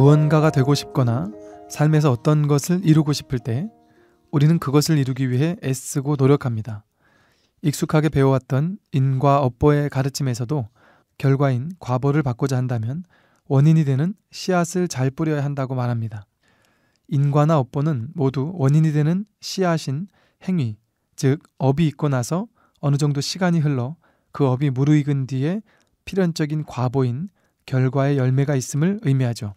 무언가가 되고 싶거나 삶에서 어떤 것을 이루고 싶을 때 우리는 그것을 이루기 위해 애쓰고 노력합니다. 익숙하게 배워왔던 인과 업보의 가르침에서도 결과인 과보를 바꾸자 한다면 원인이 되는 씨앗을 잘 뿌려야 한다고 말합니다. 인과나 업보는 모두 원인이 되는 씨앗인 행위, 즉 업이 있고 나서 어느 정도 시간이 흘러 그 업이 무르익은 뒤에 필연적인 과보인 결과의 열매가 있음을 의미하죠.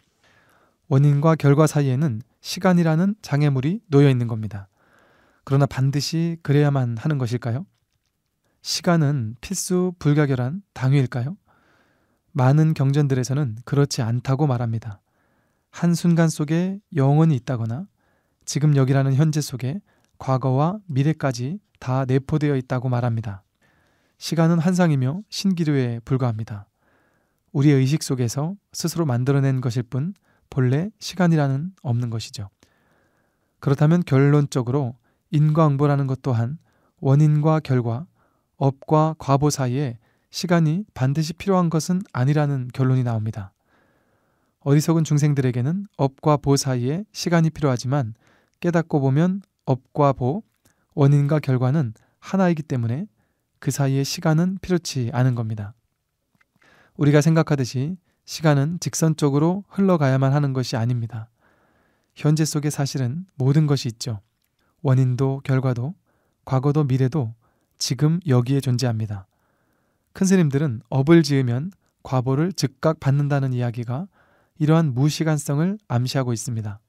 원인과 결과 사이에는 시간이라는 장애물이 놓여 있는 겁니다. 그러나 반드시 그래야만 하는 것일까요? 시간은 필수 불가결한 당위일까요? 많은 경전들에서는 그렇지 않다고 말합니다. 한순간 속에 영원히 있다거나 지금 여기라는 현재 속에 과거와 미래까지 다 내포되어 있다고 말합니다. 시간은 환상이며 신기루에 불과합니다. 우리의 의식 속에서 스스로 만들어낸 것일 뿐 본래 시간이라는 없는 것이죠. 그렇다면 결론적으로 인과응보라는 것 또한 원인과 결과, 업과 과보 사이에 시간이 반드시 필요한 것은 아니라는 결론이 나옵니다. 어리석은 중생들에게는 업과 보 사이에 시간이 필요하지만 깨닫고 보면 업과 보, 원인과 결과는 하나이기 때문에 그 사이에 시간은 필요치 않은 겁니다. 우리가 생각하듯이 시간은 직선적으로 흘러가야만 하는 것이 아닙니다. 현재 속에 사실은 모든 것이 있죠. 원인도 결과도 과거도 미래도 지금 여기에 존재합니다. 큰 스님들은 업을 지으면 과보를 즉각 받는다는 이야기가 이러한 무시간성을 암시하고 있습니다.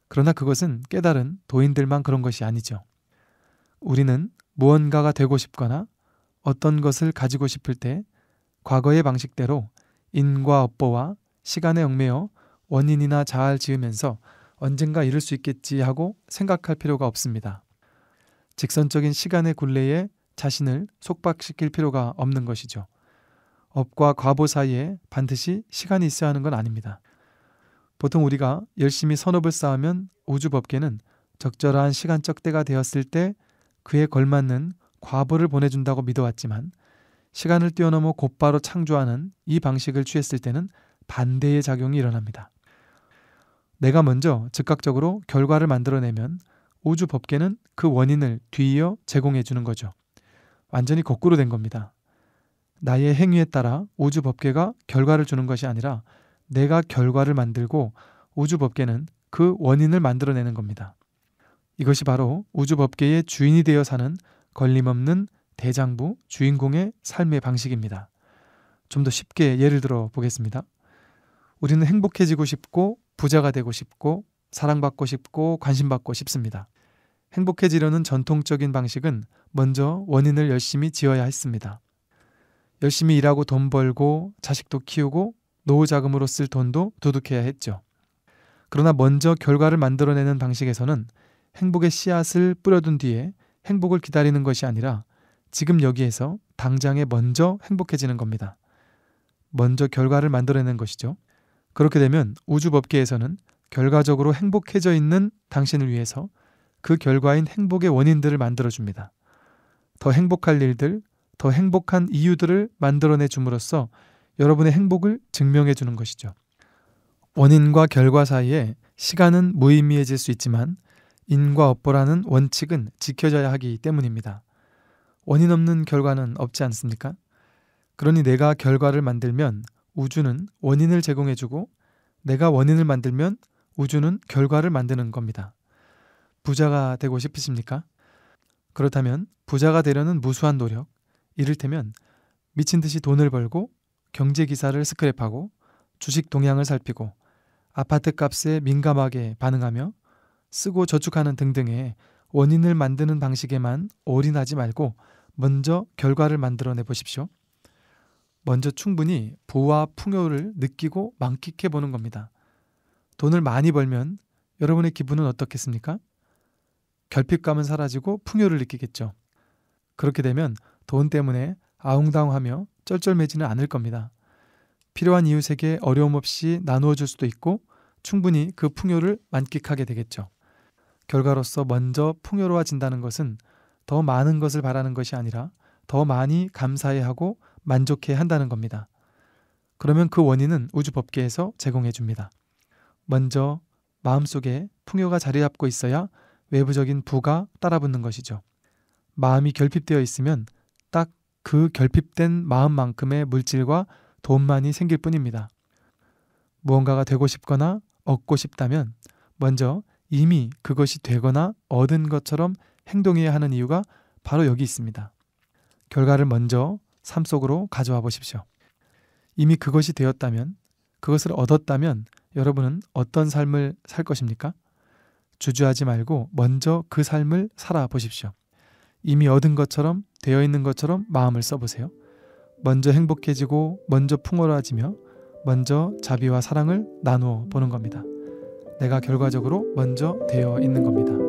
그러나 그것은 깨달은 도인들만 그런 것이 아니죠. 우리는 무언가가 되고 싶거나 어떤 것을 가지고 싶을 때 과거의 방식대로 인과 업보와 시간에 얽매여 원인이나 자아를 지으면서 언젠가 이룰 수 있겠지 하고 생각할 필요가 없습니다. 직선적인 시간의 굴레에 자신을 속박시킬 필요가 없는 것이죠. 업과 과보 사이에 반드시 시간이 있어야 하는 건 아닙니다. 보통 우리가 열심히 선업을 쌓으면 우주법계는 적절한 시간적 때가 되었을 때 그에 걸맞는 과보를 보내준다고 믿어왔지만 시간을 뛰어넘어 곧바로 창조하는 이 방식을 취했을 때는 반대의 작용이 일어납니다. 내가 먼저 즉각적으로 결과를 만들어내면 우주법계는 그 원인을 뒤이어 제공해 주는 거죠. 완전히 거꾸로 된 겁니다. 나의 행위에 따라 우주법계가 결과를 주는 것이 아니라 내가 결과를 만들고 우주법계는 그 원인을 만들어내는 겁니다. 이것이 바로 우주법계의 주인이 되어 사는 걸림없는 대장부, 주인공의 삶의 방식입니다. 좀 더 쉽게 예를 들어 보겠습니다. 우리는 행복해지고 싶고 부자가 되고 싶고 사랑받고 싶고 관심받고 싶습니다. 행복해지려는 전통적인 방식은 먼저 원인을 열심히 지어야 했습니다. 열심히 일하고 돈 벌고 자식도 키우고 노후 자금으로 쓸 돈도 도둑해야 했죠. 그러나 먼저 결과를 만들어내는 방식에서는 행복의 씨앗을 뿌려둔 뒤에 행복을 기다리는 것이 아니라 지금 여기에서 당장에 먼저 행복해지는 겁니다. 먼저 결과를 만들어내는 것이죠. 그렇게 되면 우주법계에서는 결과적으로 행복해져 있는 당신을 위해서 그 결과인 행복의 원인들을 만들어줍니다. 더 행복할 일들, 더 행복한 이유들을 만들어내 줌으로써 여러분의 행복을 증명해 주는 것이죠. 원인과 결과 사이에 시간은 무의미해질 수 있지만 인과 업보라는 원칙은 지켜져야 하기 때문입니다. 원인 없는 결과는 없지 않습니까? 그러니 내가 결과를 만들면 우주는 원인을 제공해주고 내가 원인을 만들면 우주는 결과를 만드는 겁니다. 부자가 되고 싶으십니까? 그렇다면 부자가 되려는 무수한 노력, 이를테면 미친 듯이 돈을 벌고 경제기사를 스크랩하고 주식 동향을 살피고 아파트 값에 민감하게 반응하며 쓰고 저축하는 등등의 원인을 만드는 방식에만 올인하지 말고 먼저 결과를 만들어내 보십시오. 먼저 충분히 부와 풍요를 느끼고 만끽해 보는 겁니다. 돈을 많이 벌면 여러분의 기분은 어떻겠습니까? 결핍감은 사라지고 풍요를 느끼겠죠. 그렇게 되면 돈 때문에 아웅다웅하며 쩔쩔매지는 않을 겁니다. 필요한 이웃에게 어려움 없이 나누어 줄 수도 있고 충분히 그 풍요를 만끽하게 되겠죠. 결과로서 먼저 풍요로워진다는 것은 더 많은 것을 바라는 것이 아니라 더 많이 감사해하고 만족해야 한다는 겁니다. 그러면 그 원인은 우주법계에서 제공해 줍니다. 먼저 마음속에 풍요가 자리 잡고 있어야 외부적인 부가 따라붙는 것이죠. 마음이 결핍되어 있으면 딱 그 결핍된 마음만큼의 물질과 돈만이 생길 뿐입니다. 무언가가 되고 싶거나 얻고 싶다면 먼저 이미 그것이 되거나 얻은 것처럼 행동해야 하는 이유가 바로 여기 있습니다. 결과를 먼저 삶 속으로 가져와 보십시오. 이미 그것이 되었다면, 그것을 얻었다면 여러분은 어떤 삶을 살 것입니까? 주저하지 말고 먼저 그 삶을 살아보십시오. 이미 얻은 것처럼, 되어 있는 것처럼 마음을 써보세요. 먼저 행복해지고 먼저 풍요로워지며 먼저 자비와 사랑을 나누어 보는 겁니다. 내가 결과적으로 먼저 되어 있는 겁니다.